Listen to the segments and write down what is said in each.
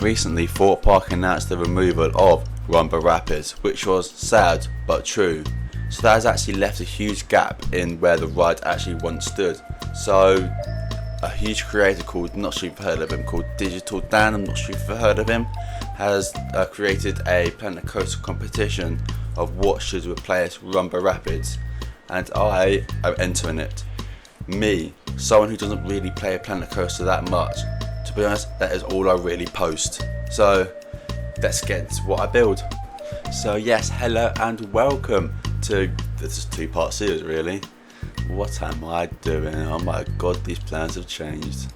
Recently, Thorpe Park announced the removal of Rumba Rapids, which was sad but true. So that has actually left a huge gap in where the ride actually once stood. So a huge creator called, not sure if you've heard of him, called Digital Dan, I'm not sure if you've heard of him, has created a Planet Coaster competition of what should replace Rumba Rapids, and I am entering it. Me, someone who doesn't really play a Planet Coaster that much, to be honest, that is all I really post. So let's get into what I build. So yes, hello and welcome to, this is a two-part series really. What am I doing? Oh my god, these plans have changed.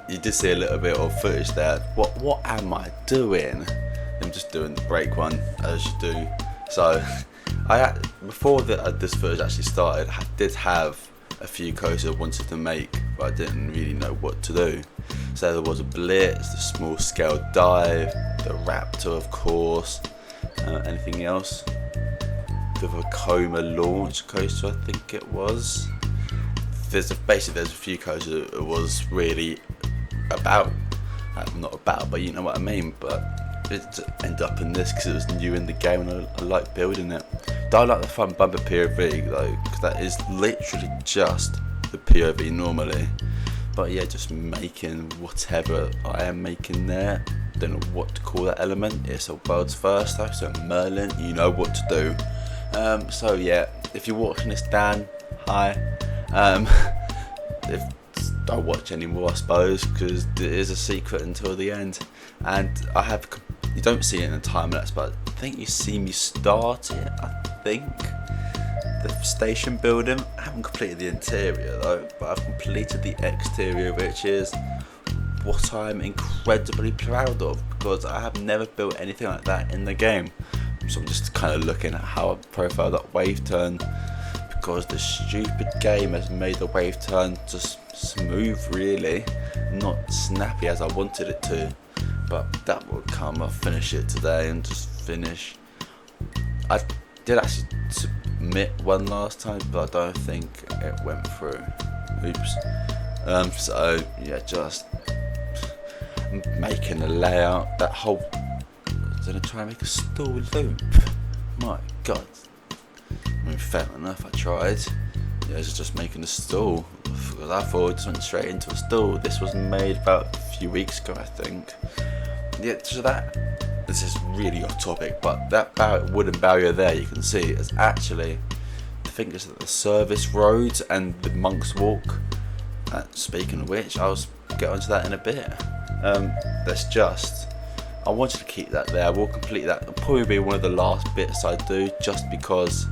You did see a little bit of footage there. What am I doing? I'm just doing the break one, as you do. So before this footage actually started, I did have a few coasters I wanted to make, but I didn't really know what to do. So there was a Blitz, the small scale dive, the Raptor of course, anything else? The Vekoma launch coaster, I think it was. There's a few coasters that it was really about, not about, but you know what I mean. But it ended up in this because it was new in the game and I like building it. Don't like the front bumper POV though, because that is literally just the POV normally. But yeah, just making whatever I am making there. Don't know what to call that element. It's a world's first though, so Merlin, you know what to do. So yeah, if you're watching this, Dan, hi. Don't watch anymore, I suppose, because it is a secret until the end. And you don't see it in the time lapse, but I think you see me start it. I think the station building. I haven't completed the interior though, but I've completed the exterior, which is what I'm incredibly proud of because I have never built anything like that in the game. So I'm just kind of looking at how I profile that wave turn, because the stupid game has made the wave turn just smooth really, not snappy as I wanted it to, but that will come. I'll finish it today and just finish. I did actually submit one last time, but I don't think it went through. Oops. So yeah, just making a layout. That whole, I'm gonna try and make a stall loop. My god. I mean, fair enough, I tried. Yeah, it's just making a stall. Because I thought it just went straight into a stall. This was made about a few weeks ago, I think. Yeah, so this is really off topic, but that wooden barrier there, you can see, is actually, I think it's the service roads and the Monk's Walk. Speaking of which, I'll get onto that in a bit. I wanted to keep that there. I will complete that. It'll probably be one of the last bits I do, just because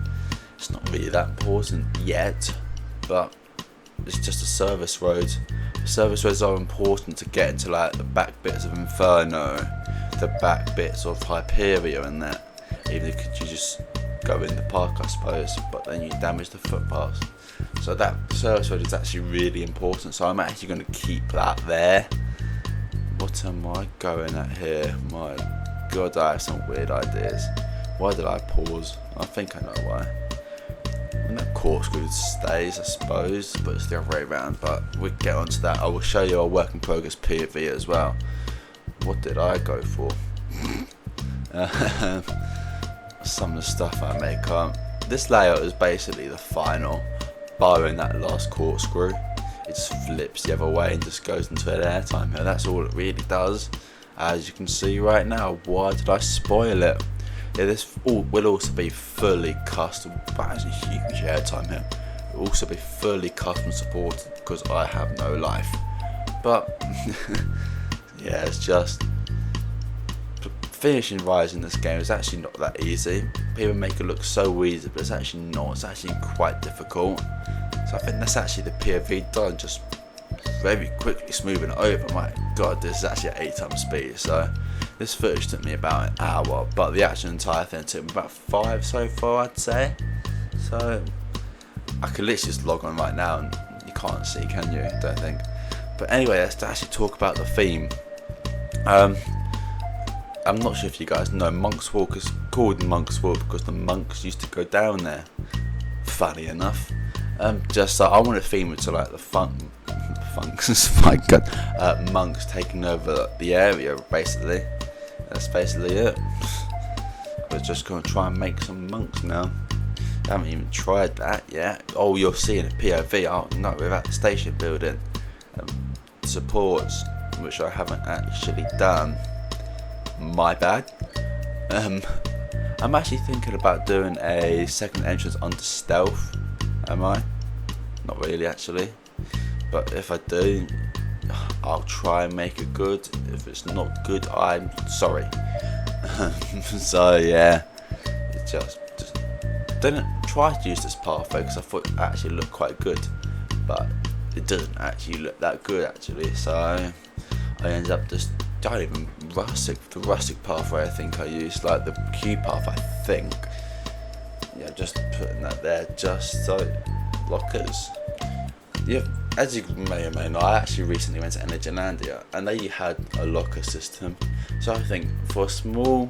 it's not really that important yet, but it's just a service road. Service roads are important to get into like the back bits of Inferno, the back bits of Hyperia and that. Even if you just go in the park, I suppose, but then you damage the footpaths. So that service road is actually really important, so I'm actually going to keep that there. What am I going at here? My god, I have some weird ideas. Why did I pause? I think I know why. And that corkscrew stays, I suppose, but it's the other way around. But we'll get onto that. I will show you our work in progress POV as well. What did I go for? Some of the stuff I make up. This layout is basically the final, barring that last corkscrew. It just flips the other way and just goes into an airtime here. That's all it really does. As you can see right now, why did I spoil it? Yeah, this will also be fully custom. That is a huge airtime here. It will also be fully custom supported because I have no life. But yeah, it's just finishing rides in this game is actually not that easy. People make it look so easy, but it's actually not. It's actually quite difficult. So I think that's actually the POV done, just very quickly smoothing it over. My god, this is actually at 8 times speed. So this footage took me about an hour, but the actual entire thing took me about 5 so far, I'd say. So I could literally just log on right now and you can't see, can you? Don't think. But anyway, let's actually talk about the theme. I'm not sure if you guys know, Monk's Walk is called Monk's Walk because the monks used to go down there. Funny enough. Just I want to theme it to like the funks, my god, monks taking over the area. Basically, that's basically it. We're just gonna try and make some monks now. I haven't even tried that yet. Oh, you're seeing a POV. Oh no, we're at the station building. Supports, which I haven't actually done. My bad. I'm actually thinking about doing a second entrance onto stealth. Am I? Not really, actually. But if I do, I'll try and make it good. If it's not good, I'm sorry. So yeah, it just didn't try to use this pathway because I thought it actually looked quite good, but it doesn't actually look that good actually. So I ended up just the rustic pathway. I think I used like the Q path. I think, yeah, just putting that there just so lockers. Yeah, as you may or may not, I actually recently went to Energylandia and they had a locker system. So I think for a small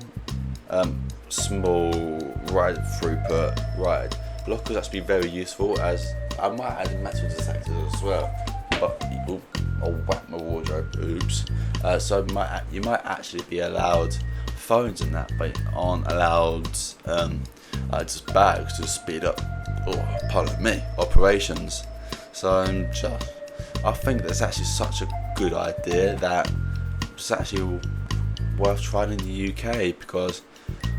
ride throughput ride, lockers actually be very useful, as I might add metal detectors as well. But I'll whack my wardrobe. Oops. So you might actually be allowed phones in that, but aren't allowed just bags to speed up. Oh, pardon me, operations. So I think that's actually such a good idea that it's actually worth trying in the UK, because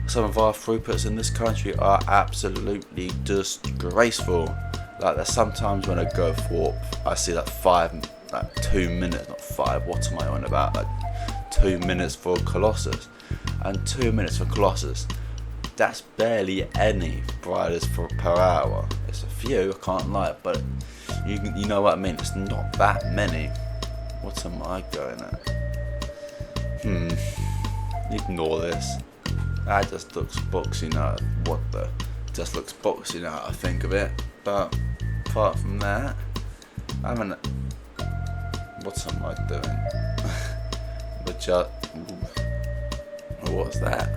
some of our throughputs in this country are absolutely disgraceful. Like there's sometimes when I go for, I see like 2 minutes, not 5. What am I on about? Like 2 minutes for Colossus, and 2 minutes for Colossus. That's barely any riders per hour. It's a few, I can't lie, but you know what I mean. It's not that many. What am I going at? Ignore this. That just looks boxy now. Just looks boxy now I think of it. But apart from that, what am I doing? But just, what's that?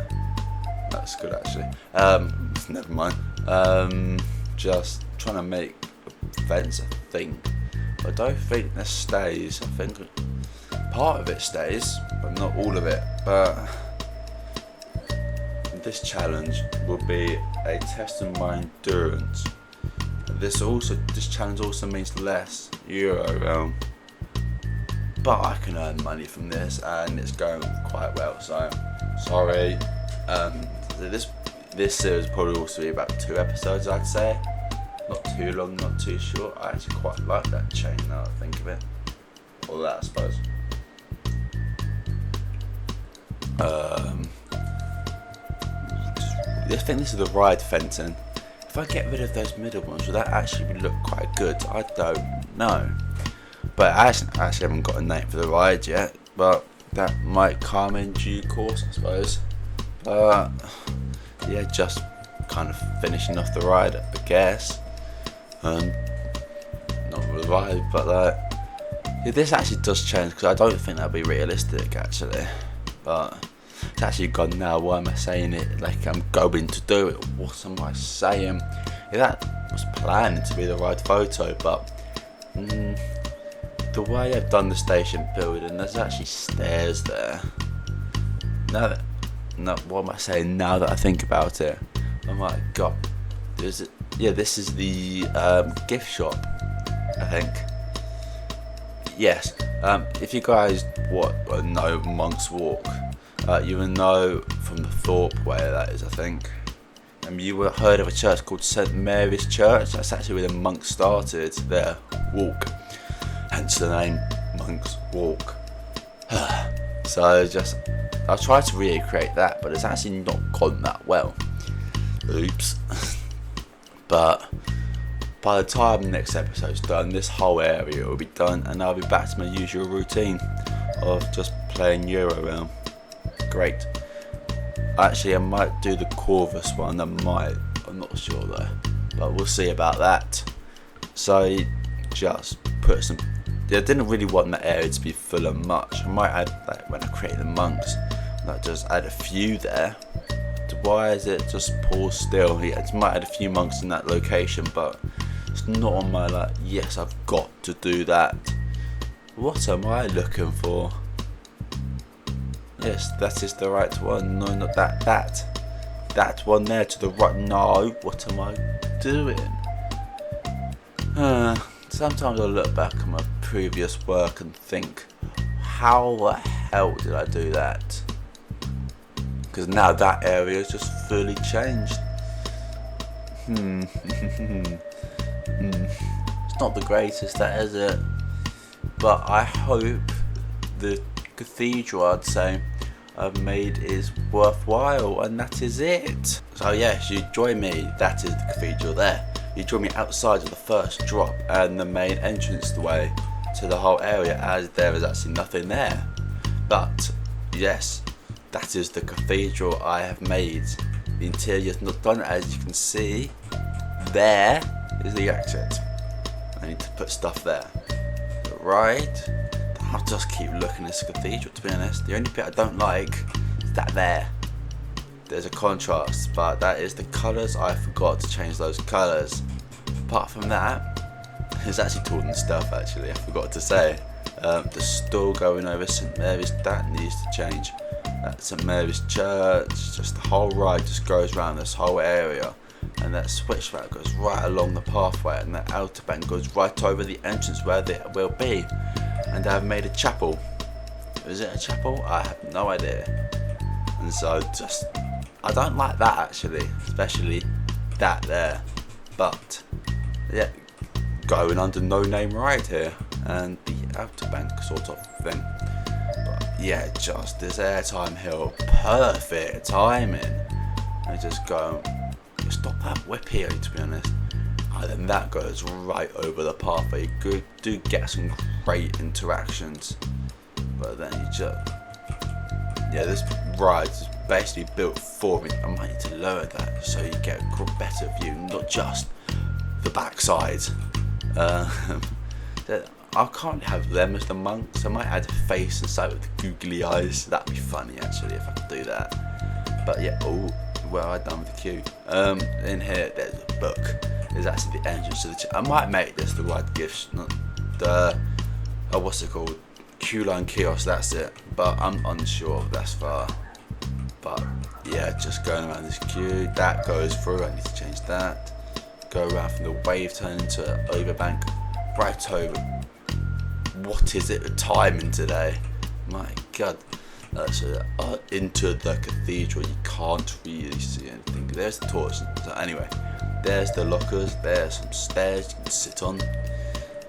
That's good actually. Never mind. Just trying to make a fence, I think. I don't think this stays. I think part of it stays, but not all of it. But this challenge will be a test of my endurance. This challenge also means less Euro, but I can earn money from this, and it's going quite well. So sorry. This series will probably also be about 2 episodes, I'd say. Not too long, not too short. I actually quite like that chain now I think of it. Or that, I suppose. I think this is the ride fencing. If I get rid of those middle ones, will that actually look quite good? I don't know. But I actually haven't got a name for the ride yet. But that might come in due course, I suppose. But yeah, just kind of finishing off the ride, I guess. Not the ride, but this actually does change, because I don't think that'd be realistic actually. But it's actually gone now. Why am I saying it like I'm going to do it? What am I saying? Yeah, that was planning to be the ride photo, but the way I've done the station building, there's actually stairs there. What am I saying now that I think about it? Oh my god. This is the gift shop, I think. Yes. If you guys know Monk's Walk, you will know from the Thorpe where that is, I think. You would have heard of a church called St Mary's Church. That's actually where the monks started their walk, hence the name Monk's Walk. So I'll try to recreate that, but it's actually not gone that well. Oops. But by the time the next episode's done, this whole area will be done, and I'll be back to my usual routine of just playing Euro Realm. Great. Actually, I might do the Corvus one. I'm not sure though, but we'll see about that. So just put some. I didn't really want that area to be full of much. I might add, like when I create the monks, like just add a few there. Why is it just pause still? Yeah, I might add a few monks in that location, but It's not on my like, yes, I've got to do that. What am I looking for? Yes, that is the right one. No, not that. That one there to the right. No, what am I doing? Sometimes I look back at my previous work and think, how the hell did I do that? Because now that area is just fully changed. It's not the greatest, that is it? But I hope the cathedral, I'd say, I've made is worthwhile, and that is it. So yes, you join me, that is the cathedral there. You join me outside of the first drop and the main entrance way to the whole area, as there is actually nothing there. But yes, that is the cathedral I have made. The interior is not done, as you can see. There is the exit. I need to put stuff there. Right, I'll just keep looking at this cathedral, to be honest. The only bit I don't like is that there. There's a contrast, but that is the colours. I forgot to change those colours. Apart from that, it's actually taller than stuff, actually, I forgot to say. The store going over St Mary's, that needs to change. That's St Mary's Church, just the whole ride just goes around this whole area. And that switchback goes right along the pathway, and that outer bank goes right over the entrance where it will be. And I've made a chapel. Is it a chapel? I have no idea. And so just, I don't like that actually, especially that there. But yeah, going under no name right here, and the outer bank sort of thing. But yeah, just this airtime hill, perfect timing. I just go. Stop that whip here, to be honest. And then that goes right over the pathway. You do get some great interactions, but then you just, yeah, this ride is basically built for me. I might need to lower that so you get a better view, not just the backside. I can't have them as the monks. I might add a face inside with the googly eyes. That'd be funny actually if I could do that. But yeah, oh. Well, I done with the queue. In here, there's a book. There's actually the entrance to the. I might make this the right gift, not the. What's it called? Queue line kiosk. That's it. But I'm unsure if that's far. But yeah, just going around this queue. That goes through. I need to change that. Go around from the wave turn into overbank, right over. What is it? The timing today? My God. So into the cathedral, you can't really see anything. There's the torch. So anyway, there's the lockers. There's some stairs you can sit on.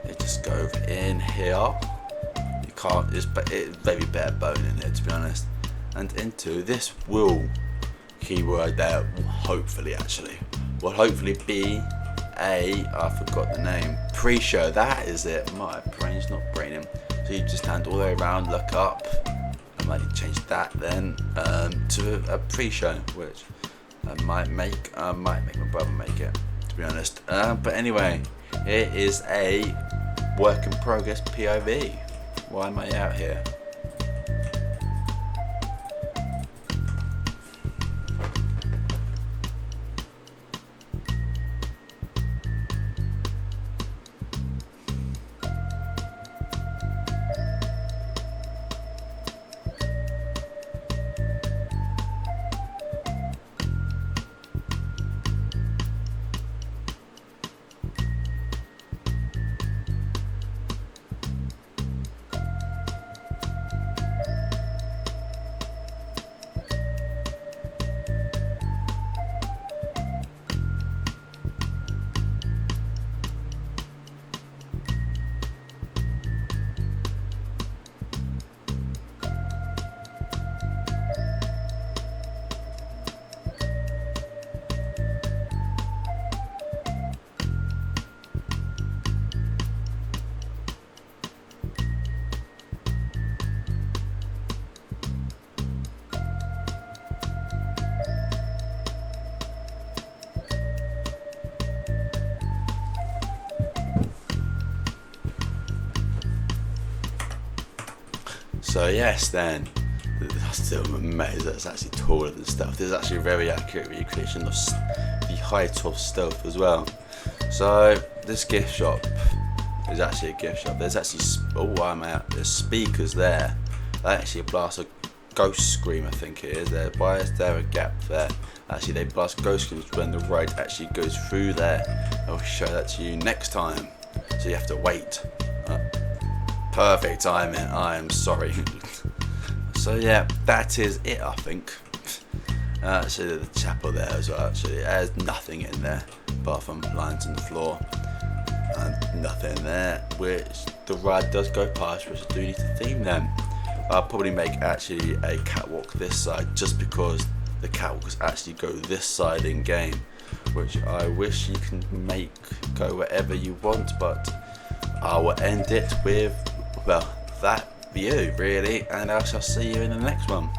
You just go over in here. You can't. It's very bare bone in here, to be honest. And into this will keyword there. Hopefully, actually, will hopefully be a. I forgot the name. Pre-show. That is it. My brain's not braining. So you just stand all the way around, look up. I might change that then to a pre-show, which I might make my brother make it, to be honest. But anyway, it is a work in progress POV. Why am I out here? So yes, then I'm still amazed that it's actually taller than stuff. This is actually a very accurate recreation of the height of stealth as well. So this gift shop is actually a gift shop. There's actually there's speakers there. They actually blast a ghost scream, I think it is there. Why is there a gap there? Actually, they blast ghost screams when the ride actually goes through there. I'll show that to you next time, so you have to wait. Perfect timing. I am sorry. So yeah, that is it, I think. Actually, the chapel there as well. Actually, there's nothing in there apart from lines on the floor and nothing there, which the ride does go past, which I do need to theme them. I'll probably make actually a catwalk this side, just because the catwalks actually go this side in game, which I wish you can make go wherever you want, but I will end it with, well, that view really, and I shall see you in the next one.